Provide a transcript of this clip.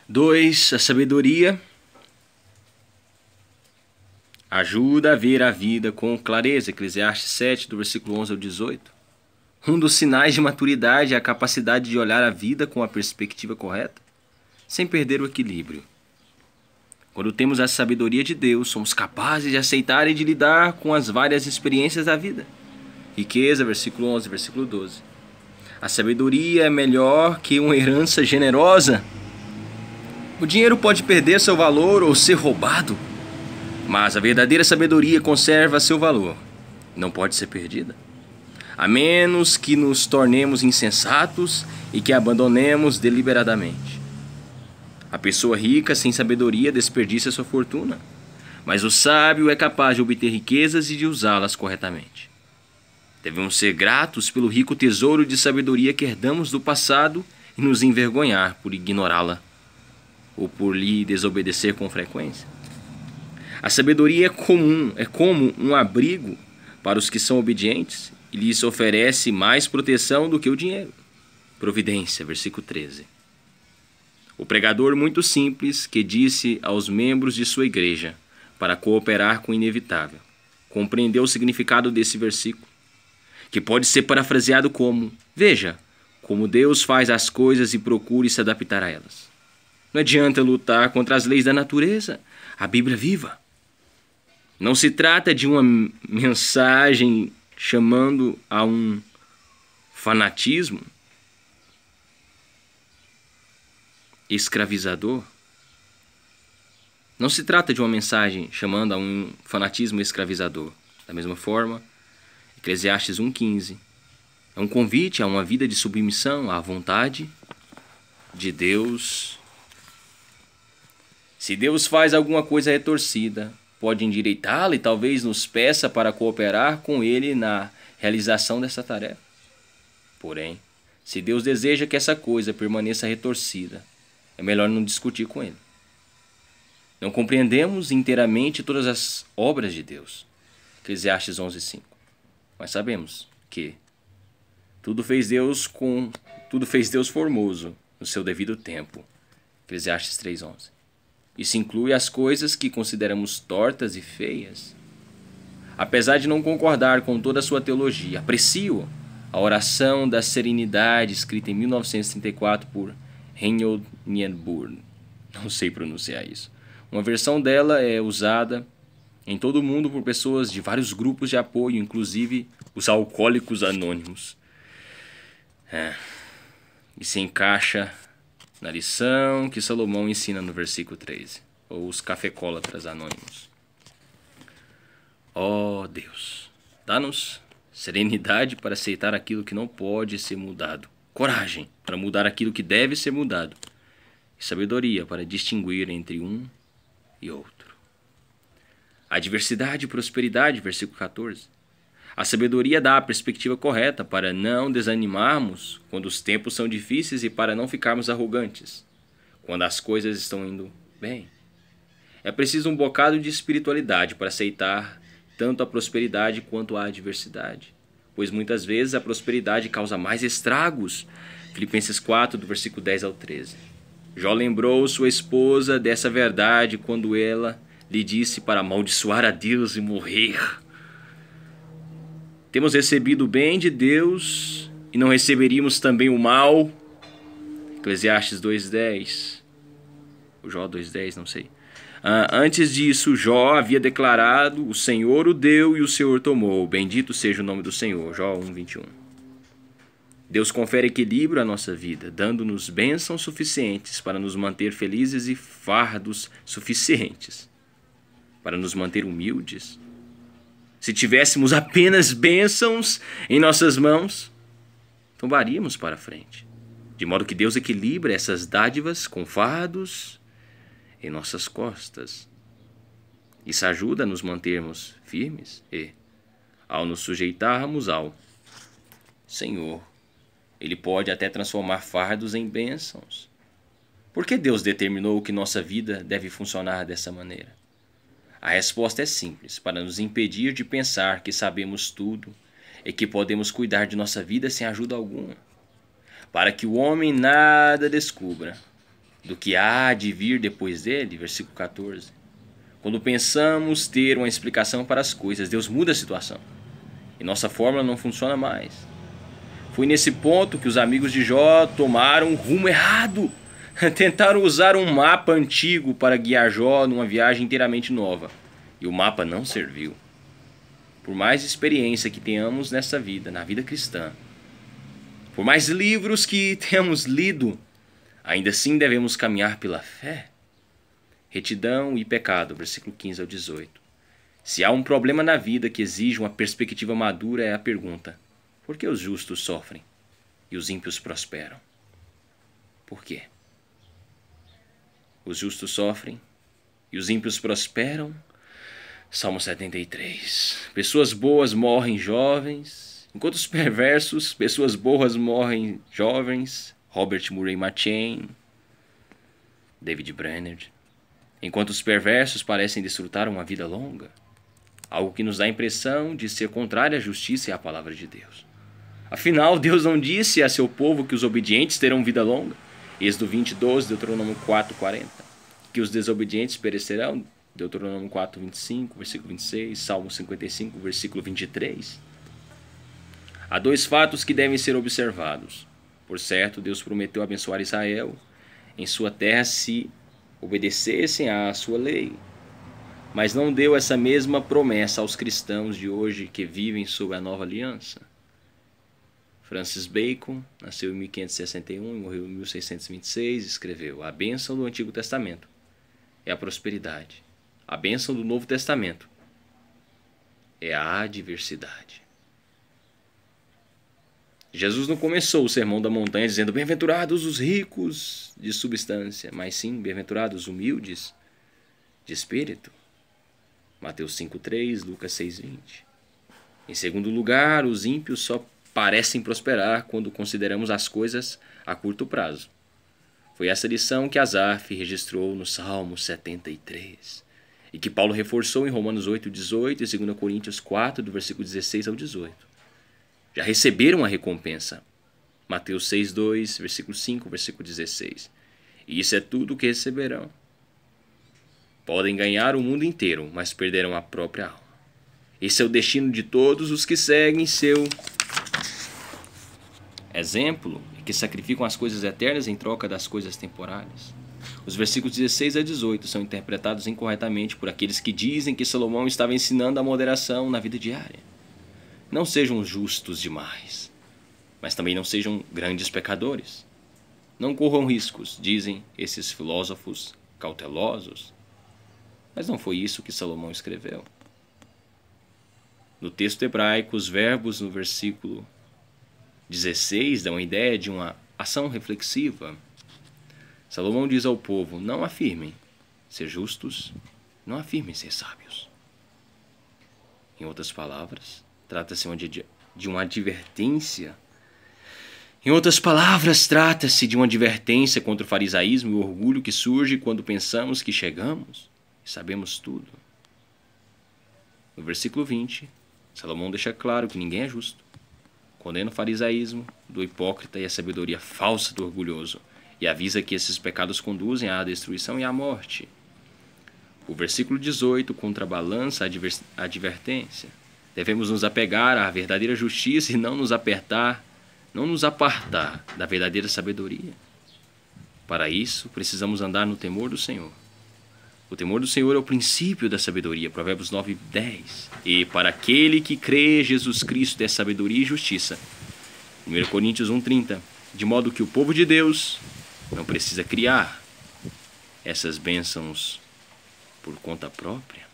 2. A sabedoria ajuda a ver a vida com clareza. Eclesiastes 7, do versículo 11 ao 18. Um dos sinais de maturidade é a capacidade de olhar a vida com a perspectiva correta, sem perder o equilíbrio. Quando temos a sabedoria de Deus, somos capazes de aceitar e de lidar com as várias experiências da vida. Riqueza, versículo 11, versículo 12. A sabedoria é melhor que uma herança generosa. O dinheiro pode perder seu valor ou ser roubado, mas a verdadeira sabedoria conserva seu valor. Não pode ser perdida. A menos que nos tornemos insensatos e que abandonemos deliberadamente. A pessoa rica sem sabedoria desperdiça sua fortuna, mas o sábio é capaz de obter riquezas e de usá-las corretamente. Devemos ser gratos pelo rico tesouro de sabedoria que herdamos do passado e nos envergonhar por ignorá-la ou por lhe desobedecer com frequência. A sabedoria é como um abrigo para os que são obedientes e lhes oferece mais proteção do que o dinheiro. Providência, versículo 13. O pregador muito simples que disse aos membros de sua igreja para cooperar com o inevitável compreendeu o significado desse versículo, que pode ser parafraseado como: veja como Deus faz as coisas e procure se adaptar a elas. Não adianta lutar contra as leis da natureza. A Bíblia é viva. Não se trata de uma mensagem chamando a um fanatismo escravizador. Não se trata de uma mensagem chamando a um fanatismo escravizador. Da mesma forma, Eclesiastes 1,15 é um convite a uma vida de submissão à vontade de Deus. Se Deus faz alguma coisa retorcida, pode endireitá-la e talvez nos peça para cooperar com Ele na realização dessa tarefa. Porém, se Deus deseja que essa coisa permaneça retorcida, é melhor não discutir com Ele. Não compreendemos inteiramente todas as obras de Deus. Eclesiastes 11,5. Mas sabemos que tudo fez Deus formoso no seu devido tempo. Eclesiastes 3,11. Isso inclui as coisas que consideramos tortas e feias. Apesar de não concordar com toda a sua teologia, aprecio a oração da serenidade escrita em 1934 por Reinhold Niebuhr. Não sei pronunciar isso. Uma versão dela é usada em todo o mundo por pessoas de vários grupos de apoio, inclusive os alcoólicos anônimos. E se encaixa na lição que Salomão ensina no versículo 13, ou os cafecólatras anônimos. Ó Deus, dá-nos serenidade para aceitar aquilo que não pode ser mudado, coragem para mudar aquilo que deve ser mudado, e sabedoria para distinguir entre um e outro. Adversidade e prosperidade, versículo 14. A sabedoria dá a perspectiva correta para não desanimarmos quando os tempos são difíceis e para não ficarmos arrogantes quando as coisas estão indo bem. É preciso um bocado de espiritualidade para aceitar tanto a prosperidade quanto a adversidade, pois muitas vezes a prosperidade causa mais estragos. Filipenses 4, do versículo 10 ao 13. Jó lembrou sua esposa dessa verdade quando ela lhe disse para amaldiçoar a Deus e morrer. Temos recebido o bem de Deus e não receberíamos também o mal. Eclesiastes 2,10. O Jó 2,10, não sei. Antes disso, Jó havia declarado: o Senhor o deu e o Senhor tomou. Bendito seja o nome do Senhor. Jó 1,21. Deus confere equilíbrio à nossa vida, dando-nos bênçãos suficientes para nos manter felizes e fardos suficientes para nos manter humildes. Se tivéssemos apenas bênçãos em nossas mãos, tombaríamos para frente. De modo que Deus equilibra essas dádivas com fardos em nossas costas. Isso ajuda a nos mantermos firmes e, ao nos sujeitarmos ao Senhor, Ele pode até transformar fardos em bênçãos. Por que Deus determinou que nossa vida deve funcionar dessa maneira? A resposta é simples: para nos impedir de pensar que sabemos tudo e que podemos cuidar de nossa vida sem ajuda alguma. Para que o homem nada descubra do que há de vir depois dele, versículo 14. Quando pensamos ter uma explicação para as coisas, Deus muda a situação e nossa fórmula não funciona mais. Foi nesse ponto que os amigos de Jó tomaram um rumo errado. Tentaram usar um mapa antigo para guiar Jó numa viagem inteiramente nova. E o mapa não serviu. Por mais experiência que tenhamos nessa vida, na vida cristã, por mais livros que tenhamos lido, ainda assim devemos caminhar pela fé. Retidão e pecado, versículo 15 ao 18. Se há um problema na vida que exige uma perspectiva madura, é a pergunta: por que os justos sofrem e os ímpios prosperam? Por quê? Os justos sofrem e os ímpios prosperam. Salmo 73. Pessoas boas morrem jovens, enquanto os perversos, pessoas boas morrem jovens. Robert Murray McCheyne, David Brainerd. Enquanto os perversos parecem desfrutar uma vida longa. Algo que nos dá a impressão de ser contrário à justiça e à palavra de Deus. Afinal, Deus não disse a seu povo que os obedientes terão vida longa? Êxodo 20:12, Deuteronômio 4:40. Que os desobedientes perecerão? Deuteronômio 4:25, versículo 26, Salmo 55, versículo 23. Há dois fatos que devem ser observados. Por certo, Deus prometeu abençoar Israel em sua terra se obedecessem à sua lei. Mas não deu essa mesma promessa aos cristãos de hoje que vivem sob a nova aliança. Francis Bacon, nasceu em 1561 e morreu em 1626, escreveu: a bênção do Antigo Testamento é a prosperidade. A bênção do Novo Testamento é a adversidade. Jesus não começou o Sermão da Montanha dizendo: bem-aventurados os ricos de substância, mas sim, bem-aventurados os humildes de espírito. Mateus 5:3, Lucas 6:20. Em segundo lugar, os ímpios só parecem prosperar quando consideramos as coisas a curto prazo. Foi essa lição que Asaf registrou no Salmo 73 e que Paulo reforçou em Romanos 8:18 e 2 Coríntios 4, do versículo 16 ao 18. Já receberam a recompensa. Mateus 6:2, versículo 5, versículo 16. E isso é tudo o que receberão. Podem ganhar o mundo inteiro, mas perderão a própria alma. Esse é o destino de todos os que seguem seu exemplo e que sacrificam as coisas eternas em troca das coisas temporárias. Os versículos 16 a 18 são interpretados incorretamente por aqueles que dizem que Salomão estava ensinando a moderação na vida diária. Não sejam justos demais, mas também não sejam grandes pecadores. Não corram riscos, dizem esses filósofos cautelosos. Mas não foi isso que Salomão escreveu. No texto hebraico, os verbos no versículo 16 dão a ideia de uma ação reflexiva. Salomão diz ao povo: não afirmem ser justos, não afirmem ser sábios. Em outras palavras, trata-se de uma advertência. Em outras palavras, trata-se de uma advertência contra o farisaísmo e o orgulho que surge quando pensamos que chegamos e sabemos tudo. No versículo 20, Salomão deixa claro que ninguém é justo. Condena o farisaísmo do hipócrita e a sabedoria falsa do orgulhoso e avisa que esses pecados conduzem à destruição e à morte. O versículo 18 contrabalança a advertência. Devemos nos apegar à verdadeira justiça e não nos apartar da verdadeira sabedoria. Para isso, precisamos andar no temor do Senhor. O temor do Senhor é o princípio da sabedoria, Provérbios 9:10. E para aquele que crê, Jesus Cristo é sabedoria e justiça. 1 Coríntios 1:30. De modo que o povo de Deus não precisa criar essas bênçãos por conta própria.